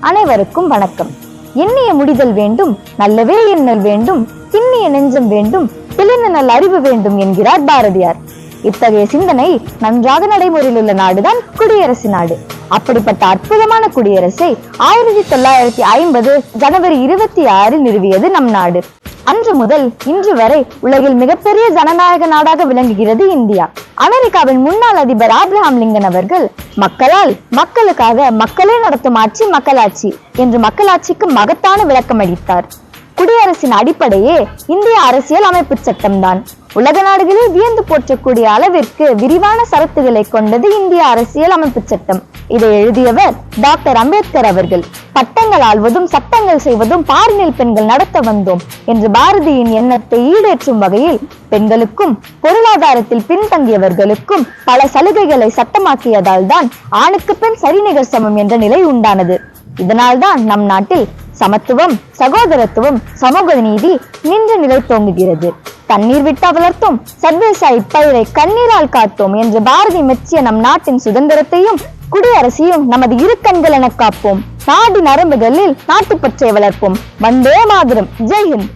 அனைவருக்கும் வணக்கம். எண்ணிய முடிதல் வேண்டும், நல்லவே எண்ணல் வேண்டும், திண்ணிய நெஞ்சம் வேண்டும், தெளிந்த நல் அறிவு வேண்டும் என்கிறார் பாரதியார். இத்தகைய சிந்தனை நன்றாக நடைமுறையில் உள்ள நாடுதான் குடியரசு நாடு. அப்படிப்பட்ட அற்புதமான குடியரசை 1950 ஜனவரி 26 நிறுவியது நம் நாடு. அன்று முதல் இன்று வரை உலகில் மிகப்பெரிய ஜனநாயக நாடாக விளங்குகிறது இந்தியா. அமெரிக்காவின் முன்னாள் அதிபர் ஆப்ரஹாம் லிங்கன் அவர்கள் மக்களால் மக்களுக்காக மக்களே நடத்தும் ஆட்சி மக்களாட்சி என்று மக்களாட்சிக்கு மகத்தான விளக்கம் அளித்தார். குடியரசின் அடிப்படையே இந்திய அரசியல் அமைப்பு சட்டம்தான். உலக நாடுகளில் வியந்து போற்றக்கூடிய அளவிற்கு விரிவான சரத்துகளை கொண்டது இந்திய அரசியல் அமைப்பு சட்டம். இதை எழுதியவர் டாக்டர் அம்பேத்கர் அவர்கள். பட்டங்கள் ஆள்வதும் சட்டங்கள் செய்வதும் பாரினில் பெண்கள் நடத்த வந்தோம் என்று பாரதியின் எண்ணத்தை ஈடேற்றும் வகையில் பெண்களுக்கும் பொருளாதாரத்தில் பின்தங்கியவர்களுக்கும் பல சலுகைகளை சட்டமாக்கியதால் தான் ஆணுக்கு பெண் சரிநிகர் சமம் என்ற நிலை உண்டானது. இதனால்தான் நம் நாட்டில் சமத்துவம், சகோதரத்துவம், சமூக நீதி நின்று நிலை தோங்குகிறது. தண்ணீர் விட்டா வளர்த்தோம், சர்வேசாய் பயிரை கண்ணீரால் காத்தோம் என்று பாரதி மெச்சிய நம் நாட்டின் சுதந்திரத்தையும் குடியரசையும் நமது இரு கண்கள் என காப்போம். நாடு நரம்புகளில் நாட்டுப்பற்றை வளர்ப்போம். வந்தே மாதரம். ஜெய் ஹிந்த்.